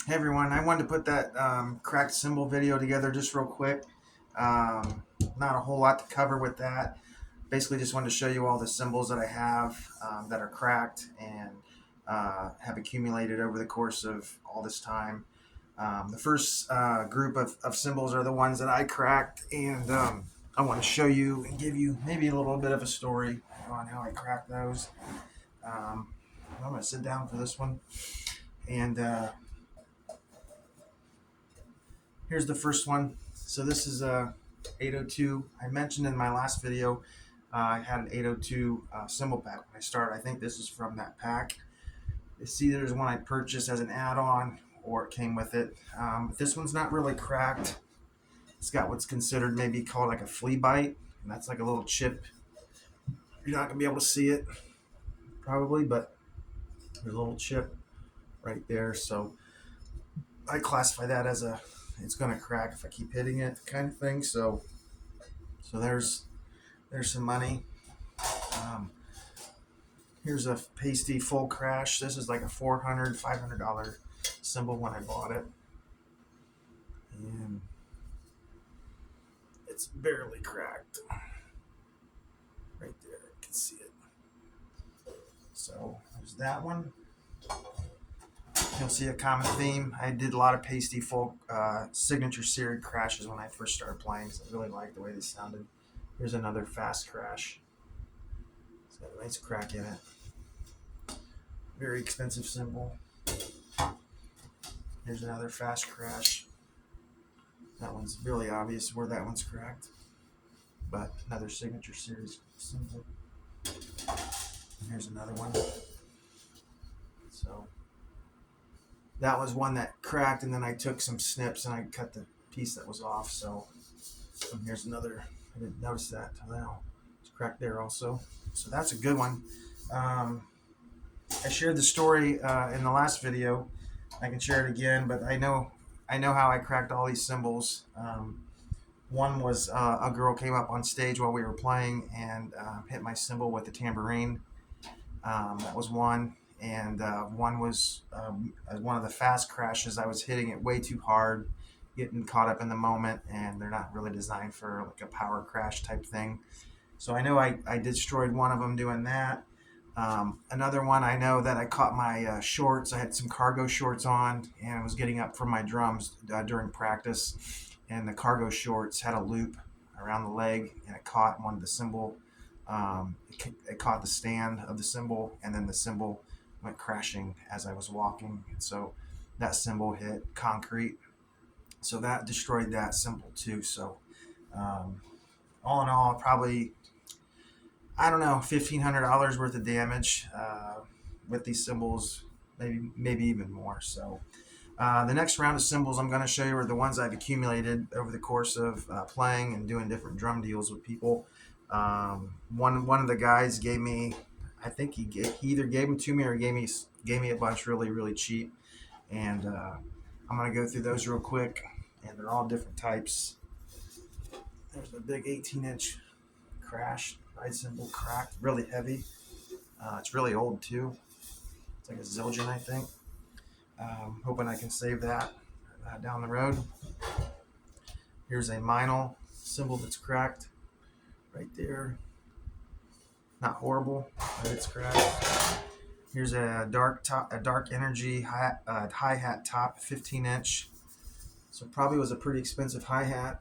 Hey everyone, I wanted to put that cracked cymbal video together just real quick. Not a whole lot to cover with that. Basically, just wanted to show you all the cymbals that I have that are cracked and have accumulated over the course of all this time. The first group of cymbals are the ones that I cracked, and I want to show you and give you maybe a little bit of a story on how I cracked those. Um, I'm going to sit down for this one, and here's the first one. So this is a 802. I mentioned in my last video I had an 802 cymbal pack when I started. I think this is from that pack. It's either there's one I purchased as an add-on or it came with it. But this one's not really cracked. It's got what's considered maybe called like a flea bite, and that's like a little chip. You're not gonna be able to see it probably, but there's a little chip right there. So I classify that as a it's gonna crack if I keep hitting it kind of thing. So there's some money. Um, Here's a pasty full crash. This is like a $400 cymbal when I bought it, and it's barely cracked right there. You can see it. So there's that one. You'll see a common theme. I did a lot of pasty folk signature series crashes when I first started playing, so I really liked the way they sounded. Here's another fast crash. It's got a nice crack in it. Very expensive cymbal. Here's another fast crash. That one's really obvious where that one's cracked, but another signature series cymbal. And here's another one. So that was one that cracked, and then I took some snips and I cut the piece that was off. So here's another. I didn't notice that till now. It's cracked there also. So that's a good one. I shared the story in the last video. I can share it again, but I know how I cracked all these cymbals. One was a girl came up on stage while we were playing and hit my cymbal with the tambourine. That was one. And one was one of the fast crashes. I was hitting it way too hard, getting caught up in the moment, and they're not really designed for like a power crash type thing. So I know I destroyed one of them doing that. Another one, I know that I caught my shorts. I had some cargo shorts on, and I was getting up from my drums during practice, and the cargo shorts had a loop around the leg, and it caught one of the cymbal. It caught the stand of the cymbal, and then the cymbal went crashing as I was walking. And so that cymbal hit concrete. So that destroyed that cymbal too. So all in all, probably I don't know, $1,500 worth of damage with these cymbals, maybe even more. So the next round of cymbals I'm going to show you are the ones I've accumulated over the course of playing and doing different drum deals with people. One of the guys gave me, I think he either gave them to me or gave me a bunch really cheap, and I'm going to go through those real quick, and they're all different types. There's a big 18-inch crash. Ride cymbal cracked, really heavy. It's really old too. It's like a Zildjian, I think. Hoping I can save that down the road. Here's a Meinl cymbal that's cracked right there. Not horrible, but it's cracked. Here's a dark energy hi-hat top, 15-inch. So probably was a pretty expensive hi-hat.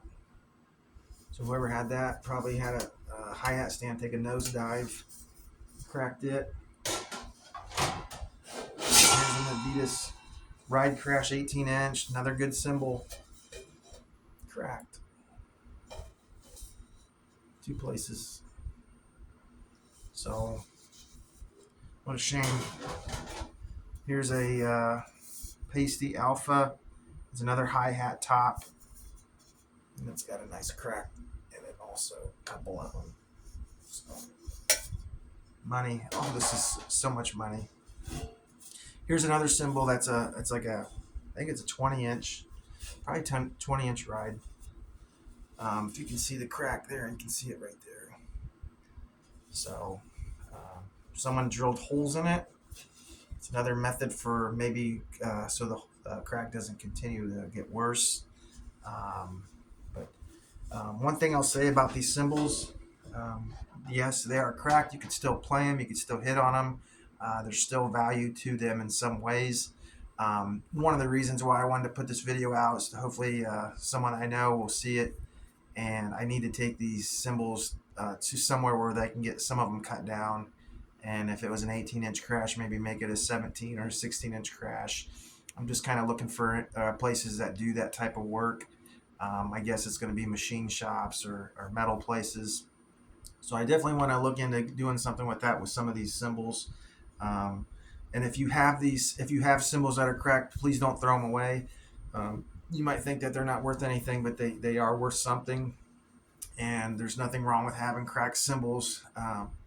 So whoever had that probably had a hi-hat stand take a nosedive, cracked it. Here's an Adidas Ride Crash 18-inch, another good cymbal, cracked. Two places. So, what a shame. Here's a Pasty Alpha. It's another hi-hat top, and it's got a nice crack in it also, a couple of them. So, money. Oh, this is so much money. Here's another cymbal that's it's like I think it's a 20-inch, probably 20-inch ride. If you can see the crack there, you can see it right there. So someone drilled holes in it. It's another method for maybe so crack doesn't continue to get worse. But one thing I'll say about these cymbals, yes, they are cracked. You can still play them. You can still hit on them. There's still value to them in some ways. One of the reasons why I wanted to put this video out is to hopefully someone I know will see it, and I need to take these cymbals to somewhere where they can get some of them cut down. And if it was an 18-inch crash, maybe make it a 17 or 16-inch crash. I'm just kind of looking for places that do that type of work. I guess it's going to be machine shops or metal places. So I definitely want to look into doing something with that with some of these cymbals. And if you have cymbals that are cracked, please don't throw them away. You might think that they're not worth anything, but they are worth something. And there's nothing wrong with having cracked cymbals.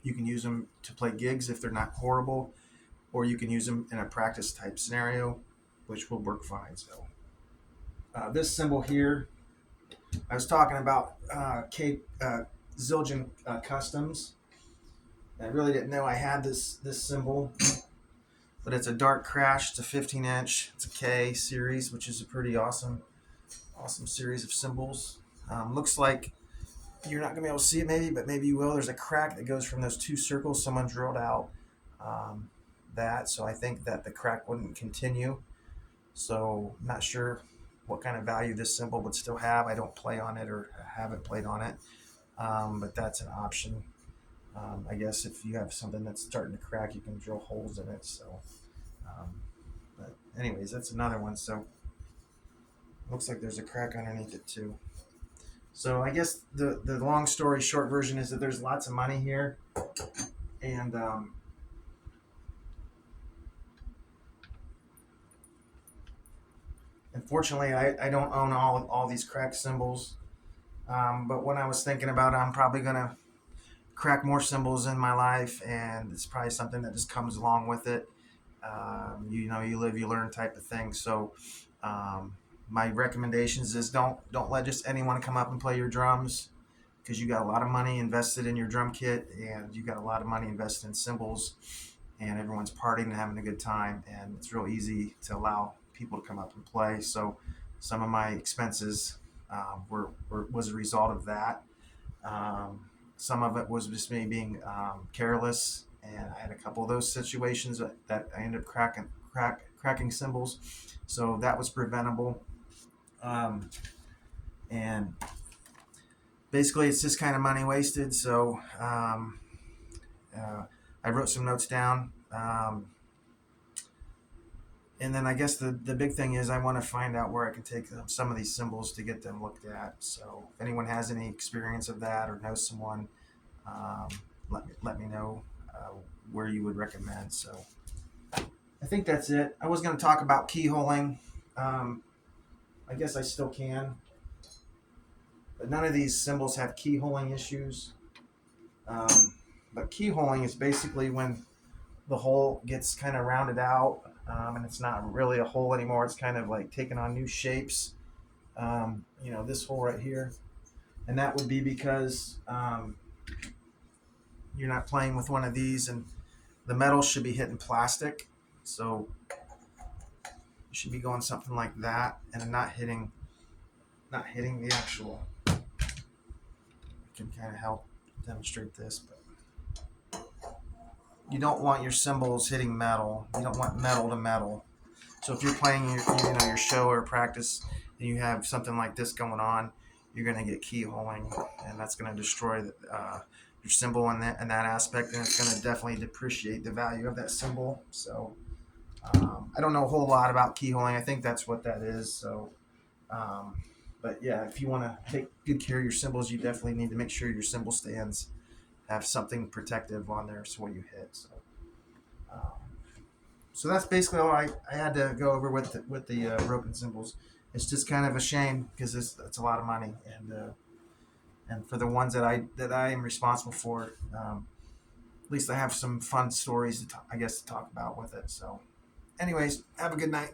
You can use them to play gigs if they're not horrible, or you can use them in a practice type scenario, which will work fine. So this cymbal here, I was talking about Zildjian Customs. I really didn't know I had this cymbal, but it's a dark crash. It's a 15-inch. It's a K series, which is a pretty awesome series of cymbals. Looks like you're not gonna be able to see it maybe, but maybe you will. There's a crack that goes from those two circles. Someone drilled out that, so I think that the crack wouldn't continue. So I'm not sure what kind of value this cymbal would still have. I don't play on it or haven't played on it, but that's an option. I guess if you have something that's starting to crack, you can drill holes in it. So, but anyways, that's another one. So looks like there's a crack underneath it too. So I guess the long story short version is that there's lots of money here, and unfortunately I don't own all these cracked cymbals. But when I was thinking about it, I'm probably gonna crack more cymbals in my life, and it's probably something that just comes along with it. You live, you learn type of thing. So my recommendations is don't let just anyone come up and play your drums, because you got a lot of money invested in your drum kit, and you got a lot of money invested in cymbals, and everyone's partying and having a good time, and it's real easy to allow people to come up and play. So some of my expenses was a result of that. Some of it was just me being careless, and I had a couple of those situations that I ended up cracking cymbals. So that was preventable. And basically, it's just kind of money wasted. So I wrote some notes down. And then I guess the big thing is I want to find out where I can take some of these cymbals to get them looked at. So if anyone has any experience of that or knows someone, let me know where you would recommend. So I think that's it. I was going to talk about keyholing. I guess I still can. But none of these cymbals have keyholing issues. But keyholing is basically when the hole gets kind of rounded out, and it's not really a hole anymore. It's kind of like taking on new shapes. This hole right here. And that would be because you're not playing with one of these, and the metal should be hitting plastic. So you should be going something like that and not hitting the actual. I can kind of help demonstrate this, but you don't want your cymbals hitting metal. You don't want metal to metal. So if you're playing your show or practice and you have something like this going on, you're going to get keyholing, and that's going to destroy your cymbal in that aspect, and it's going to definitely depreciate the value of that cymbal. So I don't know a whole lot about keyholing. I think that's what that is. So, but yeah, if you want to take good care of your cymbals, you definitely need to make sure your cymbal stands have something protective on there so what you hit. So that's basically all I had to go over with the broken cymbals. It's just kind of a shame because it's a lot of money, and for the ones that I am responsible for, at least I have some fun stories to talk about with it. So anyways, have a good night.